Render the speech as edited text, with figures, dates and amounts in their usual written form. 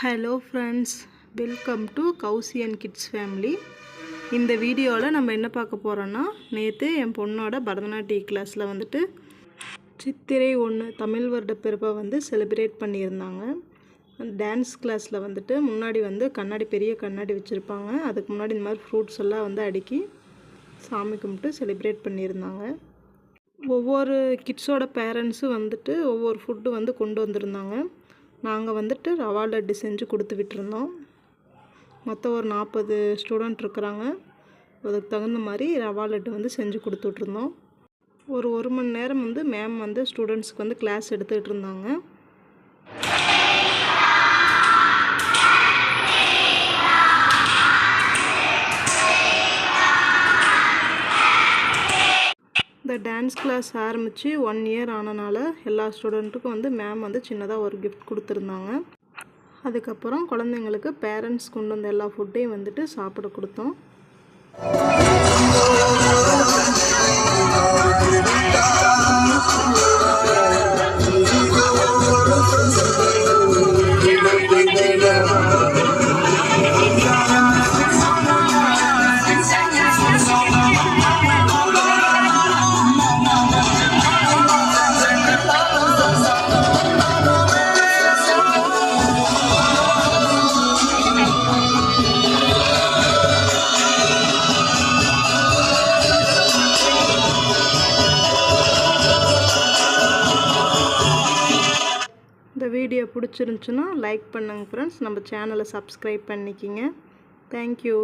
Hello friends, welcome to Kousi and kids family. இந்த வீடியோவில் நம்ம என்ன பார்க்க போகிறோன்னா, நேற்று என் பொண்ணோட பரதநாட்டிய கிளாஸில் வந்துட்டு சித்திரை 1 தமிழ் வருட பிறப்பை செலிப்ரேட் பண்ணியிருந்தாங்க. டான்ஸ் கிளாஸில் வந்துட்டு முன்னாடி கண்ணாடி, பெரிய கண்ணாடி வச்சுருப்பாங்க. அதுக்கு முன்னாடி இந்த மாதிரி ஃப்ரூட்ஸ் எல்லாம் அடுக்கி சாமி கும்பிட்டு செலிப்ரேட் பண்ணியிருந்தாங்க. ஒவ்வொரு கிட்ஸோட பேரண்ட்ஸும் ஒவ்வொரு ஃபுட்டு கொண்டு வந்திருந்தாங்க. நாங்கள் ரவா லட்டு செஞ்சு கொடுத்து விட்டுருந்தோம். மொத்தம் ஒரு 40 ஸ்டூடெண்ட் இருக்கிறாங்க. அதுக்கு தகுந்த மாதிரி ரவா லட்டு செஞ்சு கொடுத்துட்ருந்தோம். ஒரு மணி நேரம் மேம் ஸ்டூடெண்ட்ஸ்க்கு கிளாஸ் எடுத்துக்கிட்டு இருந்தாங்க. இந்த டான்ஸ் கிளாஸ் ஆரம்பித்து 1 இயர் ஆனனால எல்லா ஸ்டூடெண்ட்டுக்கும் மேம் சின்னதாக ஒரு கிஃப்ட் கொடுத்துருந்தாங்க. அதுக்கப்புறம் குழந்தைங்களுக்கு பேரண்ட்ஸ் கொண்டு வந்த எல்லா ஃபுட்டையும் சாப்பிட கொடுத்தோம். இந்த வீடியோ பிடிச்சிருந்துச்சுன்னா லைக் பண்ணுங்கள் ஃப்ரெண்ட்ஸ். நம்ம சேனலை சப்ஸ்கிரைப் பண்ணிக்கிங்க. தேங்க்யூ.